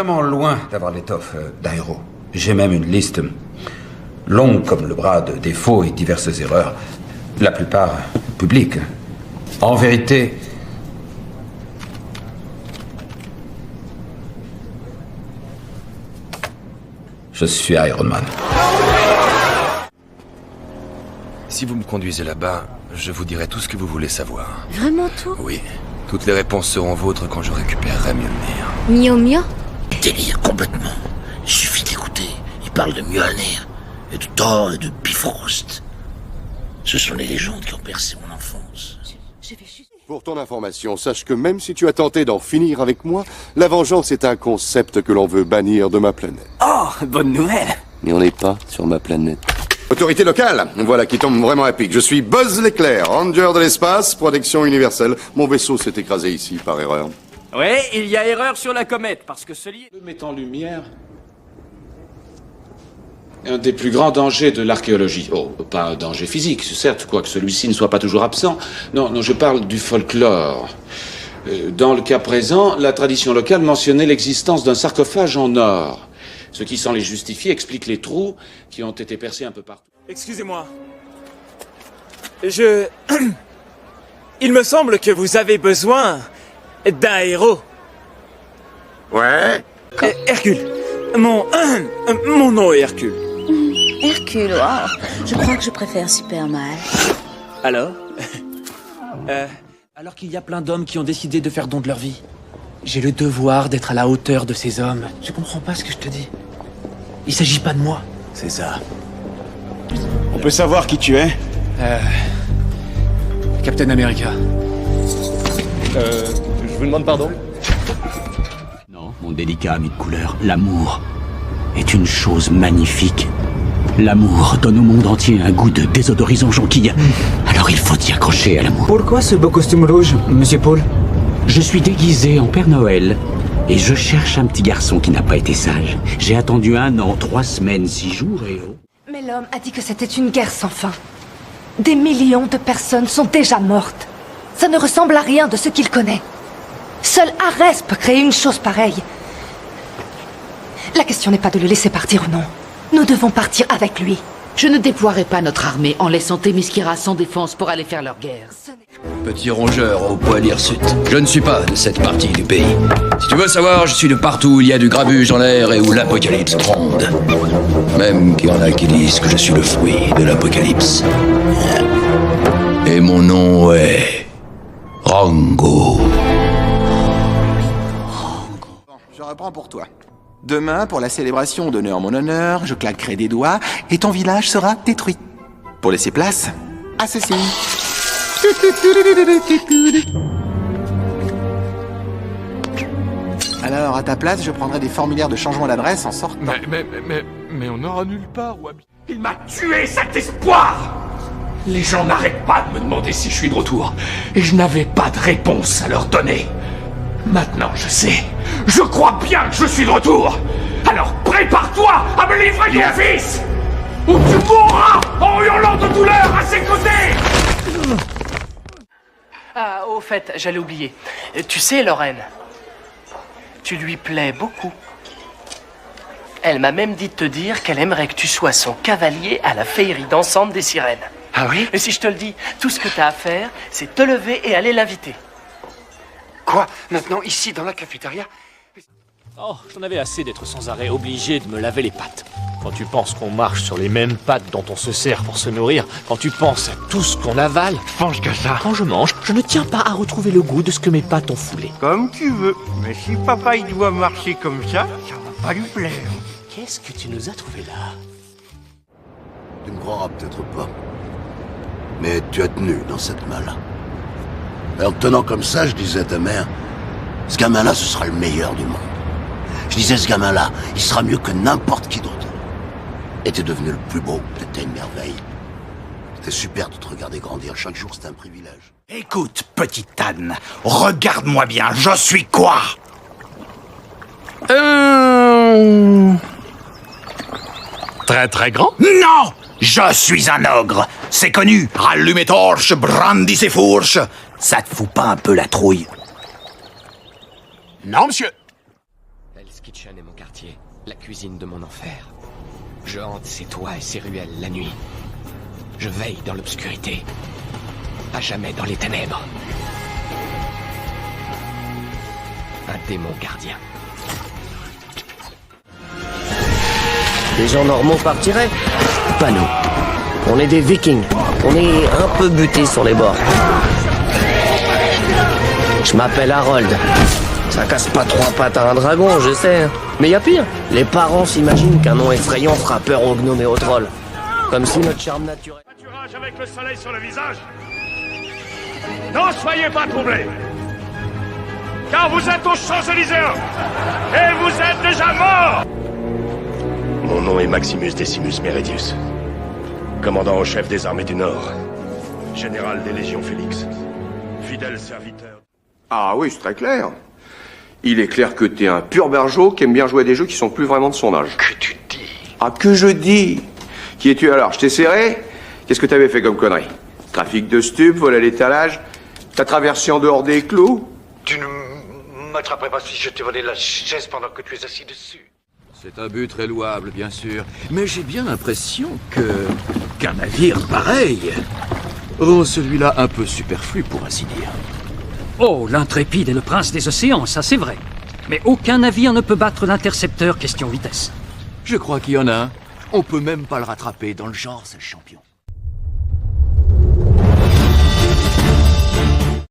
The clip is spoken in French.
vraiment loin d'avoir l'étoffe d'un héros. J'ai même une liste longue comme le bras de défauts et diverses erreurs, la plupart publiques. En vérité, je suis Iron Man. Si vous me conduisez là-bas, je vous dirai tout ce que vous voulez savoir. Vraiment tout? Oui. Toutes les réponses seront vôtres quand je récupérerai Mjolnir. Mjolnir? Délire complètement. Il suffit d'écouter. Il parle de Mjolnir, et de Thor, et de Bifrost. Ce sont les légendes qui ont bercé mon enfance. Pour ton information, sache que même si tu as tenté d'en finir avec moi, la vengeance est un concept que l'on veut bannir de ma planète. Oh, bonne nouvelle! Mais on n'est pas sur ma planète. Autorité locale, voilà qui tombe vraiment à pic. Je suis Buzz l'éclair, ranger de l'espace, protection universelle. Mon vaisseau s'est écrasé ici par erreur. Ouais, il y a erreur sur la comète, parce que celui... met en lumière un des plus grands dangers de l'archéologie. Oh, pas un danger physique, certes, quoique celui-ci ne soit pas toujours absent. Non, je parle du folklore. Dans le cas présent, la tradition locale mentionnait l'existence d'un sarcophage en or. Ce qui, sans les justifier, explique les trous qui ont été percés un peu partout. Excusez-moi. Il me semble que vous avez besoin d'un héros. Ouais? Hercule. Mon nom est Hercule. Hercule, wow. Je crois que je préfère Superman. Alors? Alors qu'il y a plein d'hommes qui ont décidé de faire don de leur vie, j'ai le devoir d'être à la hauteur de ces hommes. Tu comprends pas ce que je te dis? Il s'agit pas de moi. C'est ça. On peut savoir qui tu es? Captain America. Je vous demande pardon? Non, mon délicat ami de couleur, l'amour est une chose magnifique. L'amour donne au monde entier un goût de désodorisant jonquille. Alors il faut y accrocher à l'amour. Pourquoi ce beau costume rouge, Monsieur Paul? Je suis déguisé en Père Noël et je cherche un petit garçon qui n'a pas été sage. J'ai attendu 1 an, 3 semaines, 6 jours et... Mais l'homme a dit que c'était une guerre sans fin. Des millions de personnes sont déjà mortes. Ça ne ressemble à rien de ce qu'il connaît. Seul Arès peut créer une chose pareille. La question n'est pas de le laisser partir ou non. Nous devons partir avec lui. Je ne déploierai pas notre armée en laissant Themyscira sans défense pour aller faire leur guerre. Petit rongeur au poil hirsute, je ne suis pas de cette partie du pays. Si tu veux savoir, je suis de partout où il y a du grabuge en l'air et où l'apocalypse gronde. Même qu'il y en a qui disent que je suis le fruit de l'apocalypse. Et mon nom est... Rango. Je reprends pour toi. Demain, pour la célébration d'honneur mon honneur, je claquerai des doigts et ton village sera détruit. Pour laisser place à ceci. Alors, à ta place, je prendrai des formulaires de changement d'adresse en sortant. Mais on n'aura nulle part où habiter. Il m'a tué, cet espoir! Les gens n'arrêtent pas de me demander si je suis de retour, et je n'avais pas de réponse à leur donner. Maintenant, je sais. Je crois bien que je suis de retour. Alors prépare-toi à me livrer ton fils, ou tu mourras en hurlant de douleur à ses côtés. Ah, au fait, j'allais oublier. Tu sais, Lorraine, tu lui plais beaucoup. Elle m'a même dit de te dire qu'elle aimerait que tu sois son cavalier à la féerie dansante des sirènes. Ah oui? Et si je te le dis, tout ce que t'as à faire, c'est te lever et aller l'inviter. Quoi? Maintenant, ici, dans la cafétéria? Oh, j'en avais assez d'être sans arrêt obligé de me laver les pattes. Quand tu penses qu'on marche sur les mêmes pattes dont on se sert pour se nourrir, quand tu penses à tout ce qu'on avale... Mange que ça. Quand je mange, je ne tiens pas à retrouver le goût de ce que mes pattes ont foulé. Comme tu veux, mais si papa il doit marcher comme ça va pas lui plaire. Qu'est-ce que tu nous as trouvé là? Tu me croiras peut-être pas, mais tu as tenu dans cette main-là. Et en te tenant comme ça, je disais à ta mère, ce gamin-là, ce sera le meilleur du monde. Je disais, ce gamin-là, il sera mieux que n'importe qui d'autre. Et t'es devenu le plus beau, t'étais une merveille. C'était super de te regarder grandir, chaque jour c'était un privilège. Écoute, petite Anne, regarde-moi bien, je suis quoi? Très très grand? Non! Je suis un ogre, c'est connu. Allumez torches, brandissez fourches. Ça te fout pas un peu la trouille? Non, monsieur. Kitchen est mon quartier, la cuisine de mon enfer. Je hante ces toits et ces ruelles la nuit. Je veille dans l'obscurité, à jamais dans les ténèbres. Un démon gardien. Les gens normaux partiraient? Pas nous. On est des vikings. On est un peu butés sur les bords. Je m'appelle Harold. Ça casse pas trois pattes à un dragon, je sais. Mais y a pire. Les parents s'imaginent qu'un nom effrayant fera peur aux gnomes et aux trolls. Comme si notre charme naturel... Pâturage avec le soleil sur le visage. N'en soyez pas troublés. Car vous êtes aux Champs-Élysées. Et vous êtes déjà morts. Mon nom est Maximus Decimus Meridius. Commandant au chef des armées du Nord. Général des Légions Félix. Fidèle serviteur. Ah oui, c'est très clair. Il est clair que t'es un pur bergeau qui aime bien jouer à des jeux qui sont plus vraiment de son âge. Que tu dis? Ah, que je dis? Qui es-tu alors? Je t'ai serré? Qu'est-ce que t'avais fait comme connerie? Trafic de stupes, vol à l'étalage? T'as traversé en dehors des clous? Tu ne m'attraperais pas si je te volais la chaise pendant que tu es assis dessus. C'est un but très louable, bien sûr. Mais j'ai bien l'impression qu'un navire pareil rend celui-là un peu superflu, pour ainsi dire. Oh, l'intrépide est le prince des océans, ça c'est vrai. Mais aucun navire ne peut battre l'intercepteur question vitesse. Je crois qu'il y en a un. On peut même pas le rattraper, dans le genre, c'est le champion.